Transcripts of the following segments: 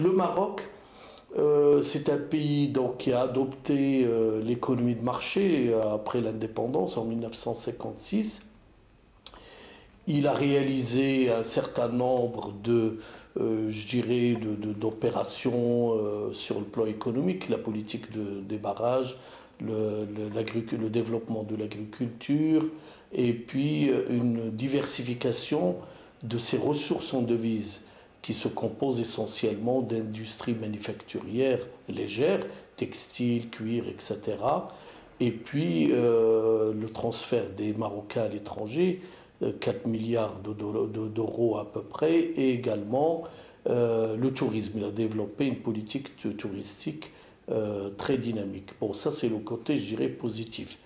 le Maroc, c'est un pays donc, qui a adopté l'économie de marché après l'indépendance en 1956. Il a réalisé un certain nombre je dirais, d'opérations sur le plan économique, la politique des barrages, le développement de l'agriculture, et puis une diversification de ses ressources en devises, qui se composent essentiellement d'industries manufacturières légères, textiles, cuir, etc. Et puis le transfert des Marocains à l'étranger, 4 milliards d'euros à peu près, et également le tourisme. Il a développé une politique touristique très dynamique. Bon, ça c'est le côté, je dirais, positif.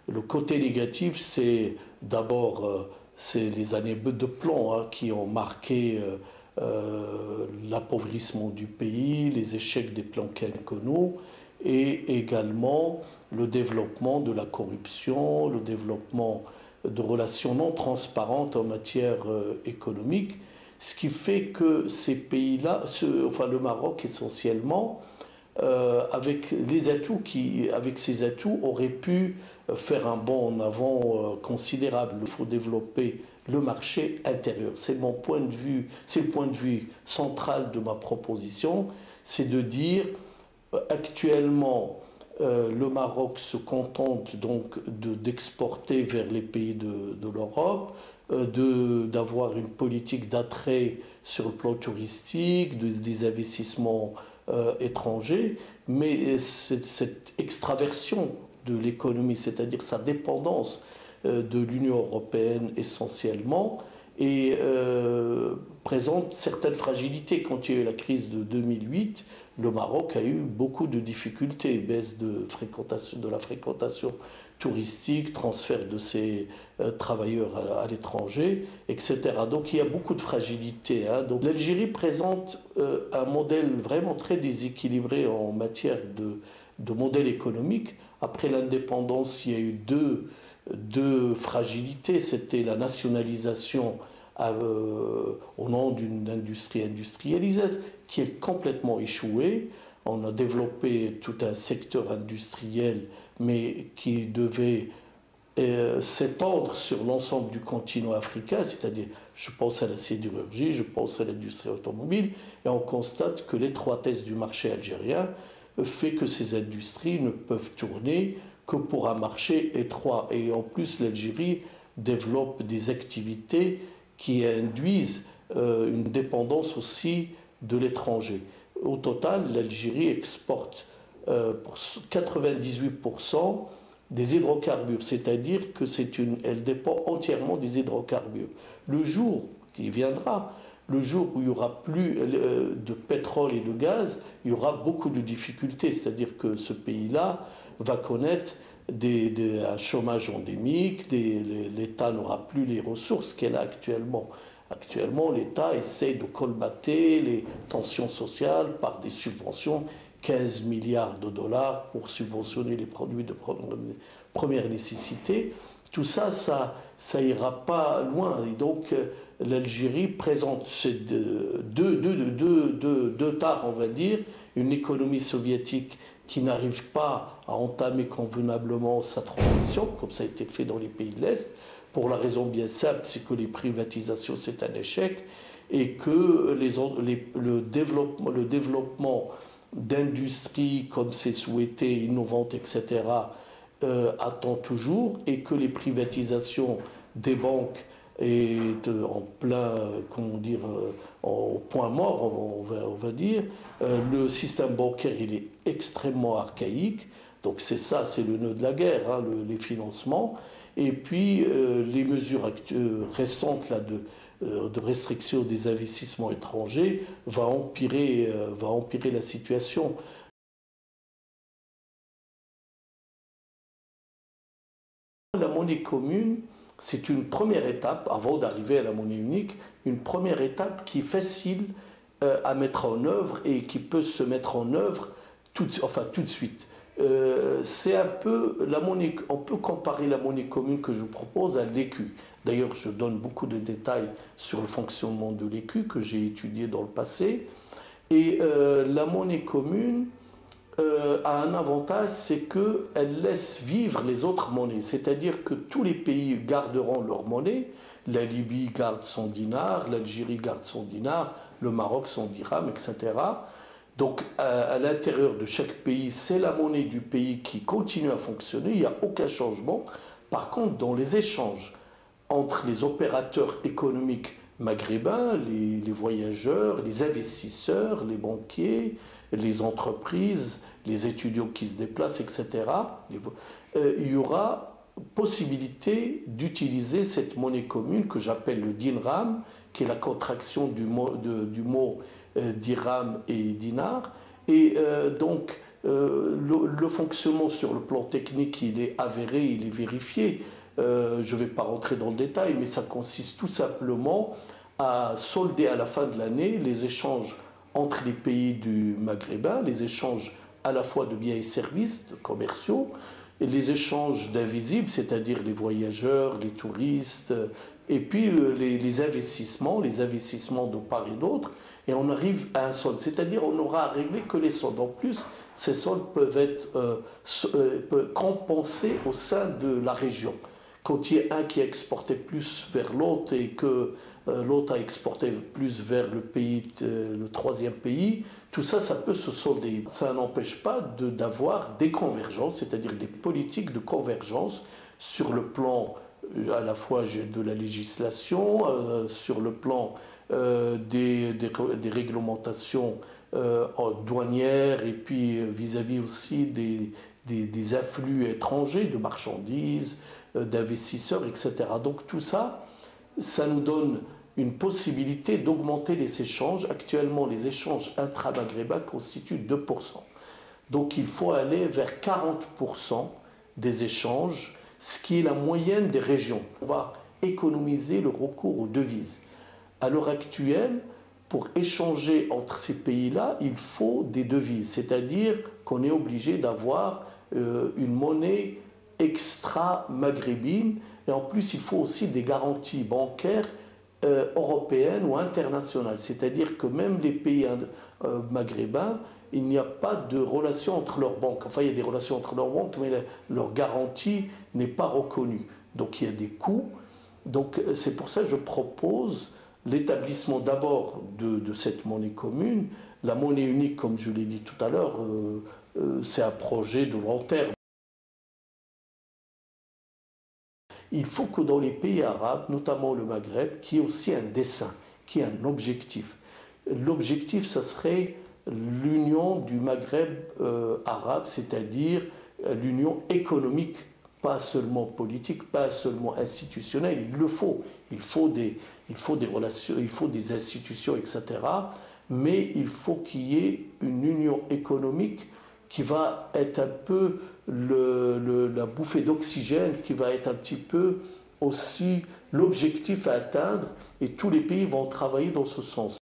Le côté négatif, c'est d'abord c'est les années de plomb qui ont marqué l'appauvrissement du pays, les échecs des plans quinquennaux et également le développement de la corruption, le développement de relations non transparentes en matière économique, ce qui fait que ces pays-là, enfin le Maroc essentiellement, avec ces atouts, aurait pu faire un bond en avant considérable. Il faut développer le marché intérieur. C'est mon point de vue, c'est le point de vue central de ma proposition, c'est de dire actuellement le Maroc se contente donc d'exporter vers les pays de l'Europe, d'avoir une politique d'attrait sur le plan touristique, des investissements étrangers, mais cette extraversion de l'économie, c'est-à-dire sa dépendance de l'Union européenne essentiellement, et présente certaines fragilités. Quand il y a eu la crise de 2008, le Maroc a eu beaucoup de difficultés, baisse de la fréquentation touristique, transfert de ses travailleurs à l'étranger, etc. Donc il y a beaucoup de fragilités. Donc l'Algérie présente un modèle vraiment très déséquilibré en matière de modèle économique. Après l'indépendance, il y a eu deux fragilités. C'était la nationalisation au nom d'une industrie industrialisée qui est complètement échouée. On a développé tout un secteur industriel, mais qui devait s'étendre sur l'ensemble du continent africain, c'est-à-dire, je pense à la sidérurgie, je pense à l'industrie automobile, et on constate que l'étroitesse du marché algérien fait que ces industries ne peuvent tourner que pour un marché étroit. Et en plus, l'Algérie développe des activités qui induisent une dépendance aussi de l'étranger. Au total, l'Algérie exporte pour 98% des hydrocarbures, c'est-à-dire que elle dépend entièrement des hydrocarbures. Le jour qui viendra, le jour où il n'y aura plus de pétrole et de gaz, il y aura beaucoup de difficultés, c'est-à-dire que ce pays-là va connaître un chômage endémique, l'État n'aura plus les ressources qu'elle a actuellement. Actuellement, l'État essaie de colmater les tensions sociales par des subventions, 15 milliards de dollars pour subventionner les produits de première nécessité. Tout ça, ça ira pas loin. Et donc, l'Algérie présente ces deux tares, on va dire, une économie soviétique qui n'arrive pas à entamer convenablement sa transition, comme ça a été fait dans les pays de l'Est, pour la raison bien simple, c'est que les privatisations, c'est un échec, et que le développement d'industries comme c'est souhaité, innovantes, etc., attend toujours, et que les privatisations des banques est en plein, comment dire, au point mort, on va dire. Le système bancaire, il est extrêmement archaïque. Donc c'est ça, c'est le nœud de la guerre, les financements. Et puis les mesures récentes là, de restriction des investissements étrangers va empirer la situation. La monnaie commune, c'est une première étape, avant d'arriver à la monnaie unique, une première étape qui est facile à mettre en œuvre et qui peut se mettre en œuvre tout de suite. C'est un peu la monnaie, on peut comparer la monnaie commune que je vous propose à l'écu. D'ailleurs, je donne beaucoup de détails sur le fonctionnement de l'écu que j'ai étudié dans le passé. Et la monnaie commune a un avantage, c'est qu'elle laisse vivre les autres monnaies. C'est-à-dire que tous les pays garderont leur monnaie. La Libye garde son dinar, l'Algérie garde son dinar, le Maroc son dirham, etc. Donc à l'intérieur de chaque pays, c'est la monnaie du pays qui continue à fonctionner, il n'y a aucun changement. Par contre, dans les échanges entre les opérateurs économiques maghrébins, les voyageurs, les investisseurs, les banquiers, les entreprises, les étudiants qui se déplacent, etc., il y aura possibilité d'utiliser cette monnaie commune que j'appelle le dinram, qui est la contraction du mot dirham et dinar. Et donc, le fonctionnement sur le plan technique, il est avéré, il est vérifié. Je ne vais pas rentrer dans le détail, mais ça consiste tout simplement à solder à la fin de l'année les échanges entre les pays du maghrébin, les échanges à la fois de biens et services commerciaux, et les échanges d'invisibles, c'est-à-dire les voyageurs, les touristes, et puis les investissements de part et d'autre, et on arrive à un solde, c'est-à-dire on n'aura à régler que les soldes. En plus, ces soldes peuvent être compensés au sein de la région. Quand il y a un qui a exporté plus vers l'autre et que l'autre a exporté plus vers le troisième pays, tout ça, ça peut se solder. Ça n'empêche pas d'avoir des convergences, c'est-à-dire des politiques de convergence sur le plan à la fois de la législation, sur le plan des réglementations douanières et puis vis-à-vis aussi des afflux étrangers de marchandises, d'investisseurs, etc. Donc tout ça, ça nous donne une possibilité d'augmenter les échanges. Actuellement, les échanges intra-maghrébins constituent 2%. Donc il faut aller vers 40% des échanges, ce qui est la moyenne des régions. On va économiser le recours aux devises. À l'heure actuelle, pour échanger entre ces pays-là, il faut des devises, c'est-à-dire qu'on est obligé d'avoir une monnaie extra-maghrébine, et en plus il faut aussi des garanties bancaires européennes ou internationales, c'est-à-dire que même les pays maghrébins, il n'y a pas de relation entre leurs banques. Enfin, il y a des relations entre leurs banques, mais leur garantie n'est pas reconnue. Donc il y a des coûts. Donc c'est pour ça que je propose l'établissement d'abord de cette monnaie commune. La monnaie unique, comme je l'ai dit tout à l'heure, c'est un projet de long terme. Il faut que dans les pays arabes, notamment le Maghreb, qu'il y ait aussi un dessein, qu'il y ait un objectif. L'objectif, ça serait l'union du Maghreb arabe, c'est-à-dire l'union économique, pas seulement politique, pas seulement institutionnelle. Il le faut. Il faut des relations, il faut des institutions, etc. Mais il faut qu'il y ait une union économique qui va être un peu la bouffée d'oxygène, qui va être un petit peu aussi l'objectif à atteindre, et tous les pays vont travailler dans ce sens.